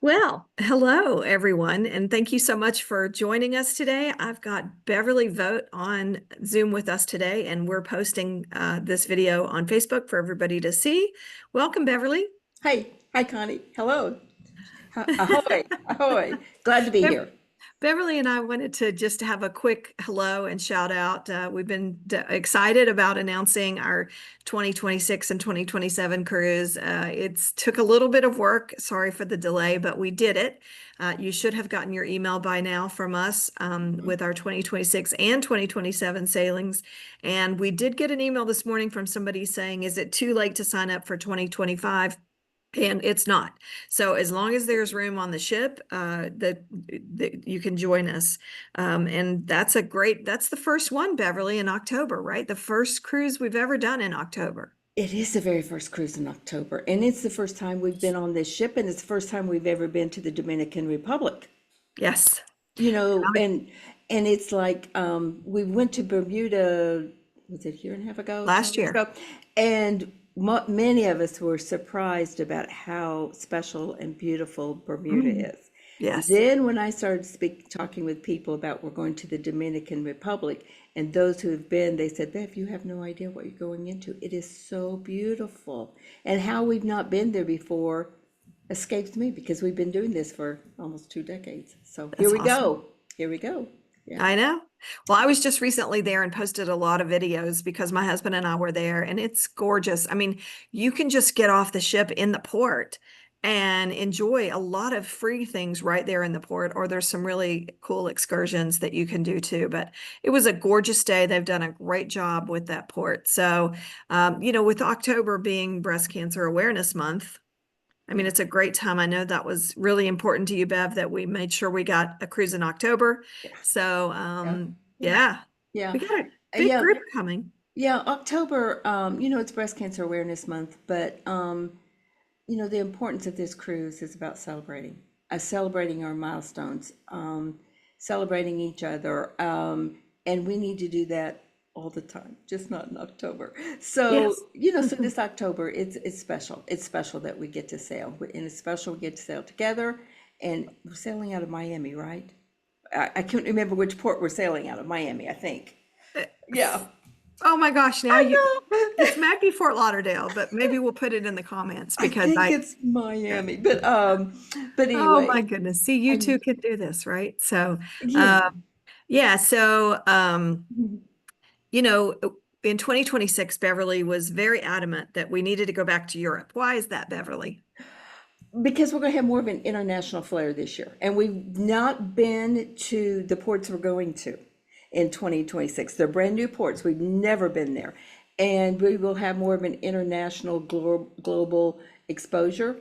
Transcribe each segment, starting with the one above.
Well, hello everyone, and thank you so much for joining us today. I've got Beverly Vogt on Zoom with us today, and we're posting this video on Facebook for everybody to see. Welcome, Beverly. Hi, Connie. Hello. Ahoy, ahoy. Glad to be Bev- here. Beverly and I wanted to just have a quick hello and shout out. We've been excited about announcing our 2026 and 2027 cruise. It's took a little bit of work. Sorry for the delay, but we did it. You should have gotten your email by now from us with our 2026 and 2027 sailings. And we did get an email this morning from somebody saying, is it too late to sign up for 2025? And it's not. So as long as there's room on the ship, that you can join us. And that's the first one, Beverly, in October, right? The first cruise we've ever done in October. It is the very first cruise in October, and it's the first time we've been on this ship, and it's the first time we've ever been to the Dominican Republic. Yes. You know, and it's like we went to Bermuda, was it a year and a half ago, two Last years year. ago? And many of us were surprised about how special and beautiful Bermuda Mm, is. yes. Then when I started talking with people about we're going to the Dominican Republic, and those who have been, they said, Bev, you have no idea what you're going into. It is so beautiful. And how we've not been there before escapes me because we've been doing this for almost 2 decades. So here That's we awesome. go. Here we go. Yeah. I know. Well, I was just recently there and posted a lot of videos because my husband and I were there, and it's gorgeous. I mean, you can just get off the ship in the port and enjoy a lot of free things right there in the port, or there's some really cool excursions that you can do too. But it was a gorgeous day. They've done a great job with that port. So, with October being Breast Cancer Awareness Month, I mean, Yeah. it's a great time. I know that was really important to you, Bev, that we made sure we got a cruise in October. Yeah. So, Yeah. Yeah. yeah, Yeah. we got a big Yeah. group coming. Yeah. October, it's Breast Cancer Awareness Month, but the importance of this cruise is about celebrating our milestones, celebrating each other. And we need to do that all the time, just not in October. So, Yes. so this October, it's special. It's special that we get to sail, and it's special we get to sail together. And we're sailing out of Miami, right? I can't remember which port we're sailing out of. Miami, I think. Yeah, Oh my gosh, now I you know. it's might be Fort Lauderdale, but maybe we'll put it in the comments I because think it's Miami, but oh my anyway, goodness. See, you two I'm can do this, right? So, yeah. uh, yeah, so you know, in 2026, Beverly was very adamant that we needed to go back to Europe. Why is that, Beverly? Because we're going to have more of an international flair this year, and we've not been to the ports we're going to in 2026. They're brand new ports. We've never been there, and we will have more of an international global exposure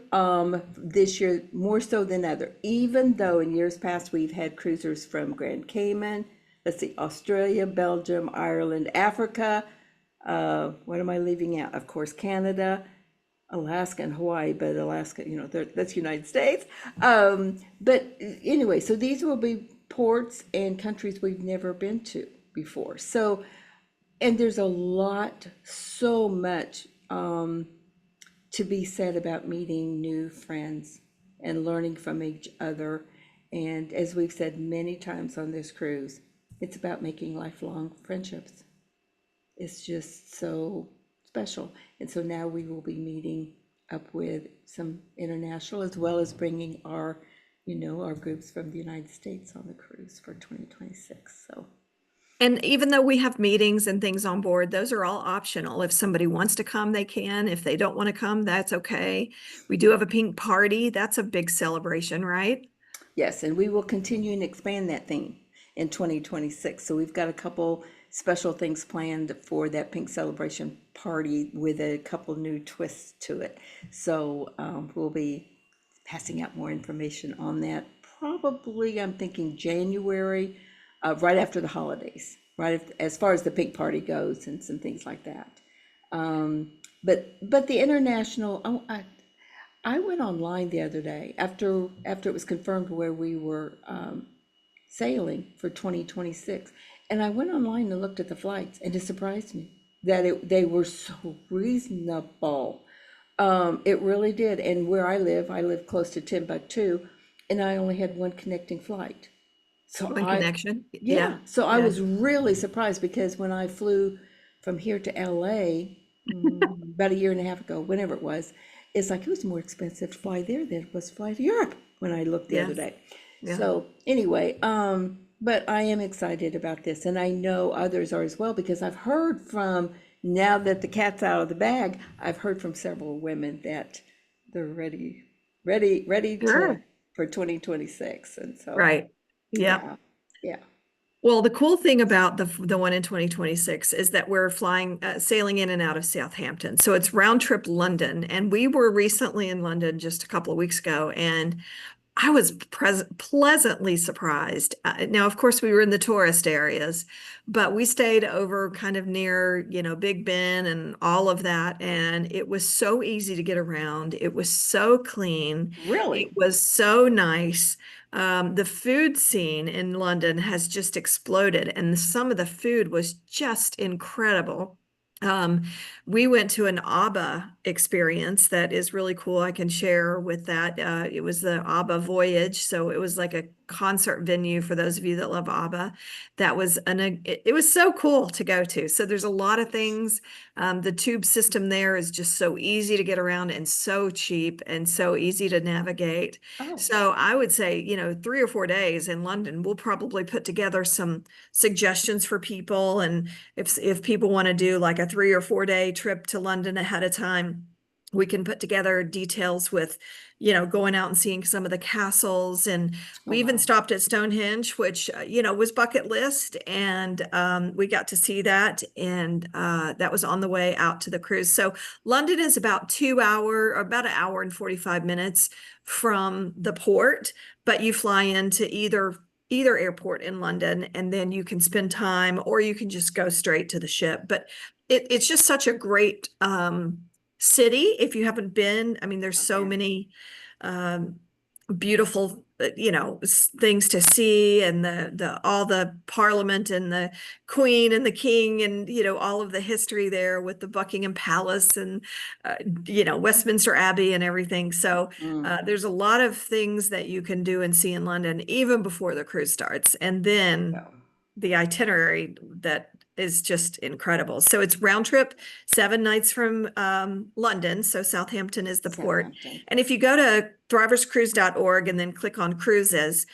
this year, more so than other. Even though in years past we've had cruisers from Grand Cayman, let's see, Australia, Belgium, Ireland, Africa. What am I leaving out? Of course, Canada. Alaska and Hawaii, but Alaska, that's United States. But anyway, so these will be ports and countries we've never been to before. So, and there's so much to be said about meeting new friends and learning from each other. And as we've said many times on this cruise, it's about making lifelong friendships. It's just so special. And so now we will be meeting up with some international as well as bringing our groups from the United States on the cruise for 2026. So, And even though we have meetings and things on board, those are all optional. If somebody wants to come, they can. If they don't want to come, that's okay. We do have a pink party. That's a big celebration, right? yes, and we will continue and expand that theme in 2026. So we've got a couple special things planned for that pink celebration party with a couple new twists to it. So we'll be passing out more information on that. Probably, I'm thinking January, right after the holidays, as far as the pink party goes and some things like that. But the international, I went online the other day after it was confirmed where we were sailing for 2026, and I went online and looked at the flights, and it surprised me that they were so reasonable. It really did. And where I live close to Timbuktu, and I only had one connecting flight. So One connection. yeah, Yeah. so I Yeah. was really surprised because when I flew from here to LA about a year and a half ago, whenever it was, it's like it was more expensive to fly there than it was to fly to Europe when I looked the other Yes. day. Yeah. So anyway, but I am excited about this, and I know others are as well because I've heard from now that the cat's out of the bag, I've heard from several women that they're ready to Sure. for 2026, and so Right. Yep. yeah, yeah. Well, the cool thing about the one in 2026 is that we're flying, sailing in and out of Southampton. So it's round trip London. And we were recently in London just a couple of weeks ago, and I was pleasantly surprised. Now, of course, we were in the tourist areas, but we stayed over kind of near, Big Ben and all of that. And it was so easy to get around. It was so clean. It Really? was so nice. The food scene in London has just exploded, and some of the food was just incredible. Um, we went to an ABBA experience that is really cool. I can share with that. It was the ABBA Voyage, so it was like a concert venue for those of you that love ABBA. That was it was so cool to go to. So there's a lot of things. The tube system there is just so easy to get around and so cheap and so easy to navigate. Oh, So I would say, 3 or 4 days in London, we'll probably put together some suggestions for people. And if people want to do like a 3 or 4 day trip to London ahead of time, we can put together details with, going out and seeing some of the castles. And oh we even wow. stopped at Stonehenge, which, was bucket list. And we got to see that. And that was on the way out to the cruise. So London is about an hour and 45 minutes from the port, but you fly into either airport in London, and then you can spend time, or you can just go straight to the ship. But it's just such a great city if you haven't been. I mean, there's so Okay. many um, beautiful, things to see, and the all the Parliament and the Queen and the King, and all of the history there with the Buckingham Palace and uh, Westminster Abbey and everything. So Mm, there's a lot of things that you can do and see in London even before the cruise starts. And then no, the itinerary that is just incredible. So it's round trip, 7 nights from London. So Southampton is the port. Southampton. And if you go to driverscruise.org and then click on cruises,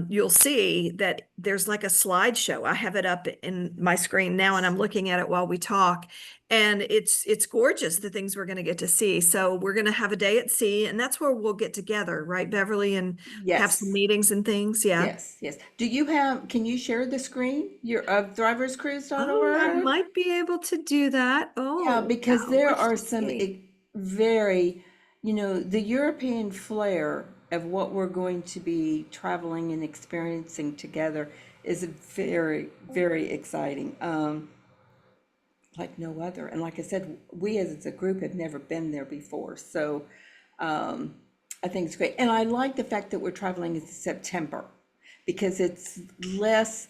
you'll see that there's like a slideshow. I have it up in my screen now, and I'm looking at it while we talk. And it's gorgeous, the things we're going to get to see. So we're going to have a day at sea, and that's where we'll get together, right, Beverly, and have some Yes, meetings and things. Yeah. yes, yes. Do you have, can you share the screen, your of Oh, I driverscruise.org? might be able to do that. Yeah, Oh, because wow. there Let's are just some see. very, the European flair of what we're going to be traveling and experiencing together is very, very exciting. Like no other. And like I said, we as a group have never been there before. So I think it's great. And I like the fact that we're traveling in September because it's less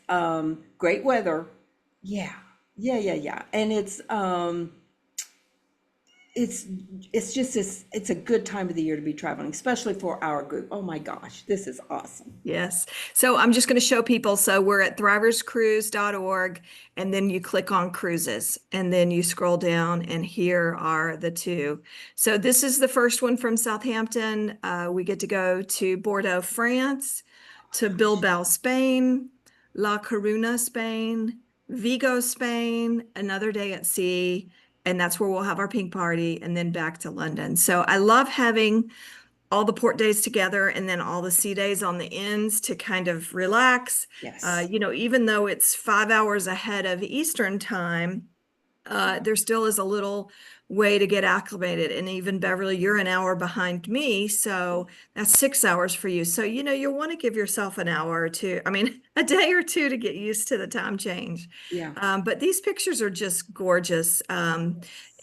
great weather. Yeah, yeah. And it's it's just it's a good time of the year to be traveling, especially for our group. Oh my gosh, this is awesome. Yes. So I'm just going to show people. So we're at thriverscruise.org, and then you click on cruises, and then you scroll down, and here are the two. So this is the first one from Southampton. We get to go to Bordeaux, France, to Bilbao, Spain, La Coruna, Spain, Vigo, Spain, another day at sea, and that's where we'll have our pink party, and then back to London. So I love having all the port days together and then all the sea days on the ends to kind of relax. Yes. Even though it's 5 hours ahead of Eastern time, there still is a little way to get acclimated. And even Beverly, you're an hour behind me, so that's 6 hours for you. So, you'll want to give yourself an hour or two, I mean, a day or two to get used to the time change. Yeah. But these pictures are just gorgeous. Yes.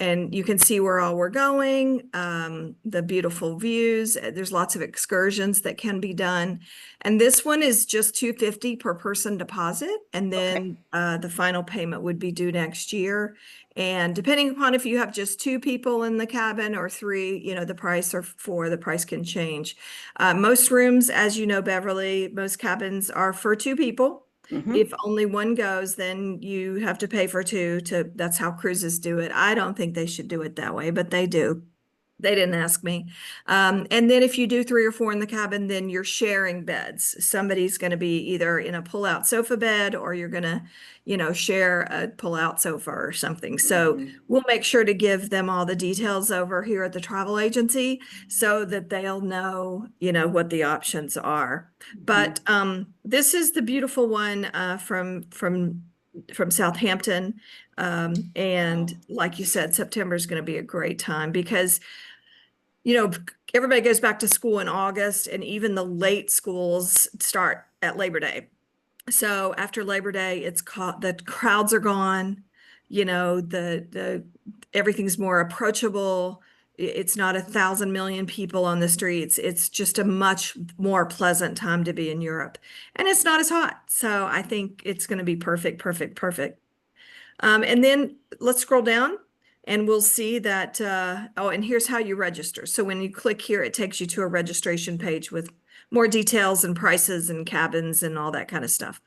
And you can see where all we're going, the beautiful views. There's lots of excursions that can be done. And this one is just $250 per person deposit. And Okay. then the final payment would be due next year. And depending upon if you have just two people in the cabin or three, the price, or four, the price can change. Most rooms, as you know, Beverly, most cabins are for two people. Mhm. If only one goes, then you have to pay for two that's how cruises do it. I don't think they should do it that way, but they do. They didn't ask me. And then if you do three or four in the cabin, then you're sharing beds. Somebody's going to be either in a pull-out sofa bed, or you're going to, share a pull-out sofa or something. So Mhm. we'll make sure to give them all the details over here at the travel agency so that they'll know, what the options are. But this is the beautiful one from Southampton. And like you said, September is going to be a great time because you know, everybody goes back to school in August, and even the late schools start at Labor Day. So after Labor Day, the crowds are gone, the everything's more approachable. It's not 1,000 million people on the streets. It's just a much more pleasant time to be in Europe. And it's not as hot. So I think it's going to be perfect, perfect, perfect. And then let's scroll down and we'll see that, oh, and here's how you register. So when you click here, it takes you to a registration page with more details and prices and cabins and all that kind of stuff.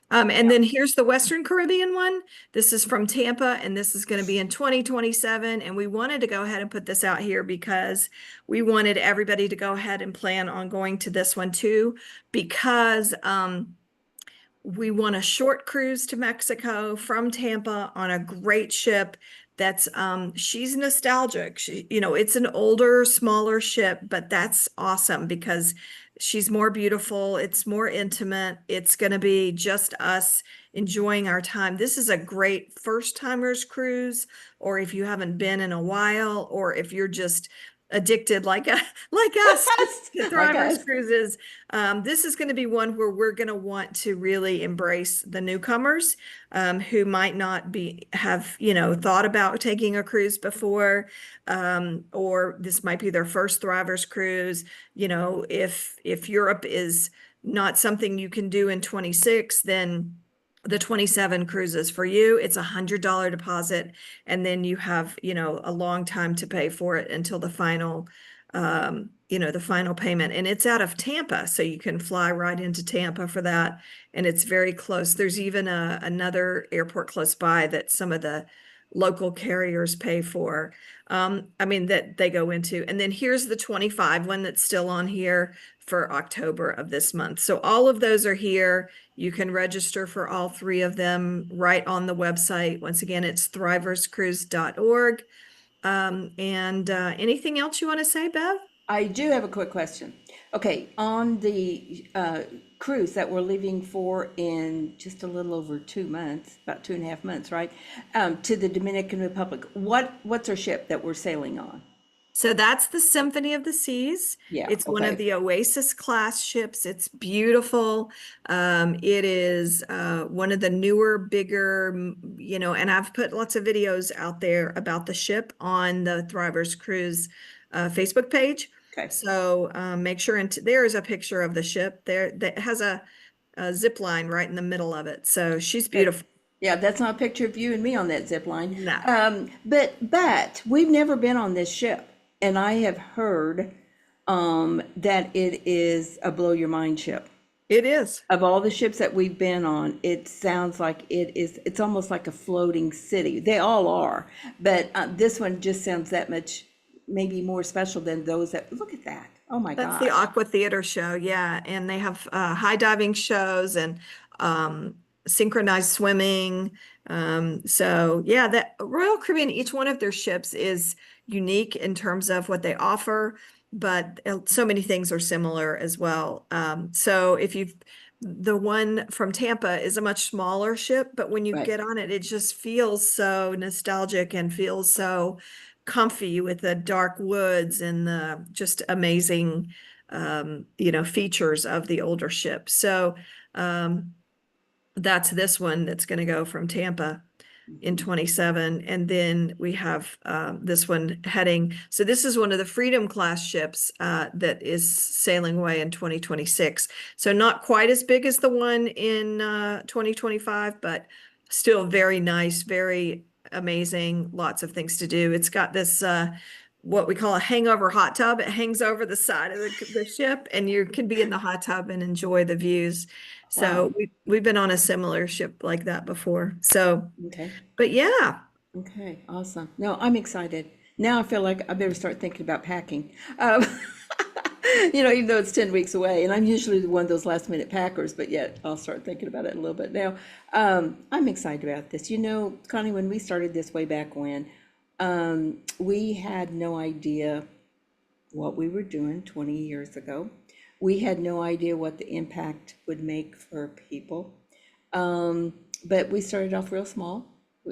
And then here's the Western Caribbean one. This is from Tampa, and this is going to be in 2027. And we wanted to go ahead and put this out here because we wanted everybody to go ahead and plan on going to this one too, because we want a short cruise to Mexico from Tampa on a great ship that's she's nostalgic. It's an older, smaller ship, but that's awesome because she's more beautiful, it's more intimate, it's going to be just us enjoying our time. This is a great first timers cruise, or if you haven't been in a while, or if you're just addicted like us to Like Thrivers us. Cruises. This is going to be one where we're going to want to really embrace the newcomers who might not have thought about taking a cruise before, or this might be their first Thrivers Cruise. If Europe is not something you can do in 26, then the 27 cruises for you. It's $100 deposit, and then you have a long time to pay for it until the final the final payment. And it's out of Tampa, so you can fly right into Tampa for that, and it's very close. There's even another airport close by that some of the local carriers pay for. That they go into. And then here's the 25 one that's still on here for October of this month. So all of those are here. You can register for all three of them right on the website. Once again, it's thriverscruise.org. And anything else you want to say, Bev? I do have a quick question. Okay, on the cruise that we're leaving for in just a little over 2 months, about 2.5 months, right? To the Dominican Republic, what's our ship that we're sailing on? So that's the Symphony of the Seas. Yeah, It's one of okay. the Oasis class ships. It's beautiful. It is one of the newer, bigger, and I've put lots of videos out there about the ship on the Thrivers Cruise Facebook page. Okay. So make sure, and there is a picture of the ship there that has a zip line right in the middle of it. So she's Okay. beautiful. Yeah, that's not a picture of you and me on that zip line. No. But we've never been on this ship, and I have heard that it is a blow your mind ship. It is. Of all the ships that we've been on, it sounds like it's almost like a floating city. They all are, but this one just sounds that much maybe more special than those that, look at that. Oh my That's the gosh. Aqua Theater show, yeah. And they have high diving shows and synchronized swimming. So yeah, the Royal Caribbean, each one of their ships is unique in terms of what they offer, but so many things are similar as well. So the one from Tampa is a much smaller ship, but when you Right. get on it, it just feels so nostalgic and feels so comfy with the dark woods and the just amazing features of the older ship. So that's this one that's going to go from Tampa in 27. And then we have this one heading. So this is one of the Freedom class ships that is sailing away in 2026. So not quite as big as the one in 2025, but still very nice, very amazing, lots of things to do. It's got this what we call a hangover hot tub. It hangs over the side of the ship, and you can be in the hot tub and enjoy the views. Wow. So we've been on a similar ship like that before. So, Okay. but yeah. Okay. Awesome. No, I'm excited. Now I feel like I better start thinking about packing. Um, even though it's 10 weeks away, and I'm usually one of those last minute packers, but yet I'll start thinking about it a little bit now. I'm excited about this. Connie, when we started this way back when, we had no idea what we were doing 20 years ago. We had no idea what the impact would make for people. But we started off real small.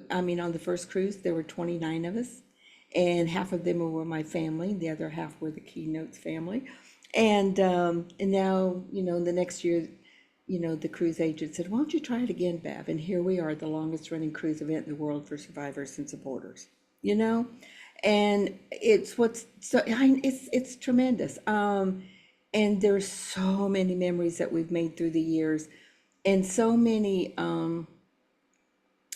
I mean, on the first cruise, there were 29 of us, and half of them were my family. The other half were the Keynotes family. And now, the next year, the cruise agent said, "Why don't you try it again, Bev?" And here we are, the longest running cruise event in the world for survivors and supporters. You know, and it's tremendous. And there's so many memories that we've made through the years, and so many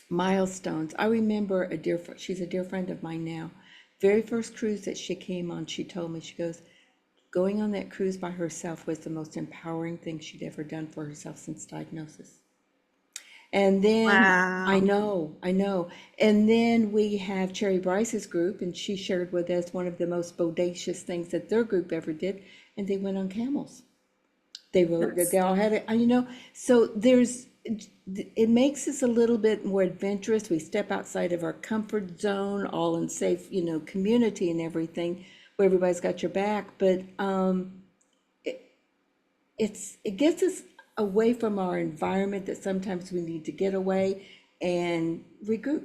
milestones. I remember she's a dear friend of mine now. Very first cruise that she came on, she told me, she goes, going on that cruise by herself was the most empowering thing she'd ever done for herself since diagnosis. And then Wow. I know. And then we have Cherry Bryce's group, and she shared with us one of the most bodacious things that their group ever did, and they went on camels. They wrote that they That's all had it, so it makes us a little bit more adventurous. We step outside of our comfort zone, all in safe, community and everything, where everybody's got your back. But it gets us away from our environment that sometimes we need to get away and regroup,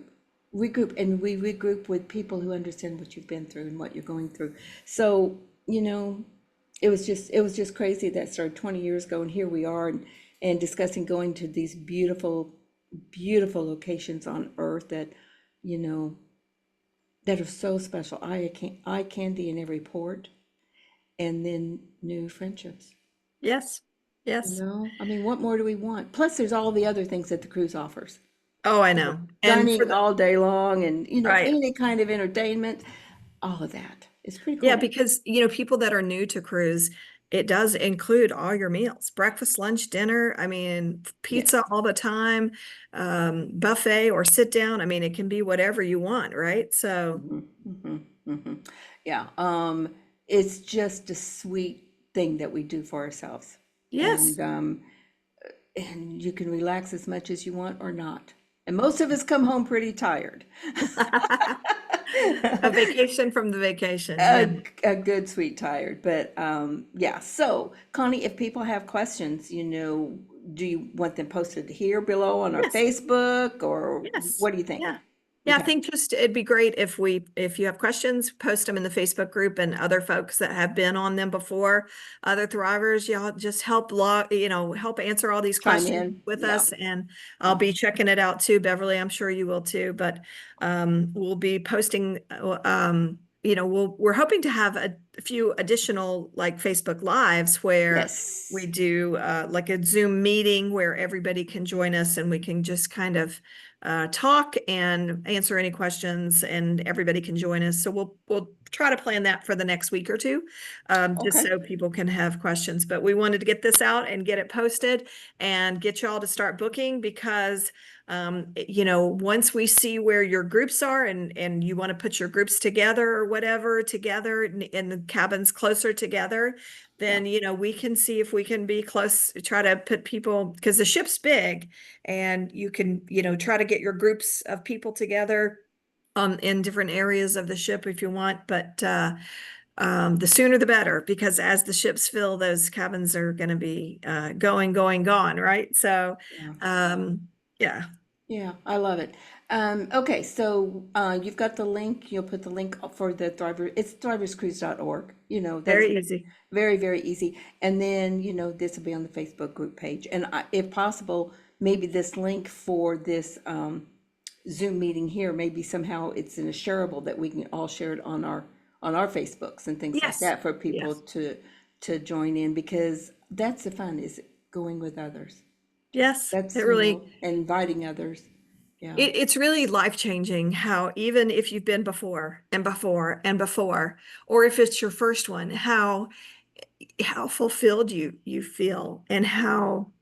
and we regroup with people who understand what you've been through and what you're going through. So, it was just crazy that started 20 years ago, and here we are, and discussing going to these beautiful, beautiful locations on earth that, you know, that are so special. Eye candy in every port, and then new friendships. yes. Yes. I mean, what more do we want? Plus, there's all the other things that the cruise offers. Oh, I know. And for Dining the all day long, and right. any kind of entertainment, all of that. It's pretty Yeah, cool. because people that are new to cruise, it does include all your meals, breakfast, lunch, dinner. I mean, pizza Yes. all the time, buffet or sit down. I mean, it can be whatever you want, right? So, Yeah. It's just a sweet thing that we do for ourselves. yes. And you can relax as much as you want or not. And most of us come home pretty tired. A vacation from the vacation. Yeah. A good sweet tired. But yeah. So, Connie, if people have questions, do you want them posted here below on our Yes. Facebook, or Yes. what do you think? Yeah. Yeah, I Okay. think just it'd be great if you have questions, post them in the Facebook group, and other folks that have been on them before, other thrivers, y'all just help answer all these Chime questions in. with Yeah. us. And I'll Yeah. be checking it out too, Beverly. I'm sure you will too, but we'll be posting we're hoping to have a few additional like Facebook Lives where we Yes. do like a Zoom meeting where everybody can join us, and we can just kind of talk and answer any questions, and everybody can join us. So we'll try to plan that for the next week or two, just Okay. so people can have questions. But we wanted to get this out and get it posted and get y'all to start booking, because once we see where your groups are, and you want to put your groups together or whatever together, and the cabins closer together, Yeah. then we can see if we can be close, try to put people, because the ship's big, and you can try to get your groups of people together in different areas of the ship if you want. But the sooner the better, because as the ships fill, those cabins are going to be gone, right? So Yeah. yeah. Yeah, I love it. Okay, so you've got the link. You'll put the link up for the driver. It's driverscruise.org. That's Very easy. very, very easy. And then, this will be on the Facebook group page. And if possible, maybe this link for this Zoom meeting here, maybe somehow it's in a shareable that we can all share it on our Facebooks and things like Yes. that for people Yes. to join in, because that's the fun, is going with others. Yes. It That's, really, inviting others. Yeah. It's really life-changing how even if you've been before and before and before, or if it's your first one, how fulfilled you feel and how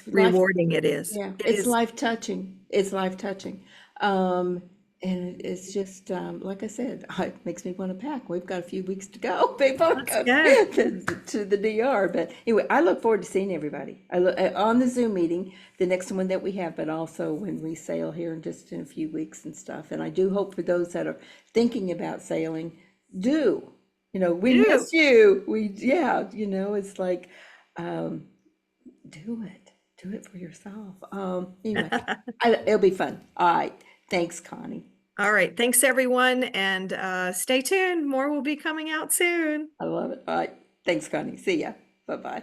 Life, rewarding it is. yeah, It it's is. life touching. It's life touching. Um, and it's just, like I said, it makes me want to pack. We've got a few weeks to go before we Let's go go. to the DR. But anyway, I look forward to seeing everybody. I look on the Zoom meeting, the next one that we have, but also when we sail here in just in a few weeks and stuff. And I do hope for those that are thinking about sailing, do, we Do. miss you. Yeah, it's like, um, do it. Do it for yourself. Anyway, it'll be fun. All right. Thanks, Connie. All right. Thanks, everyone. And stay tuned. More will be coming out soon. I love it. All right. Thanks, Connie. See ya. Bye-bye.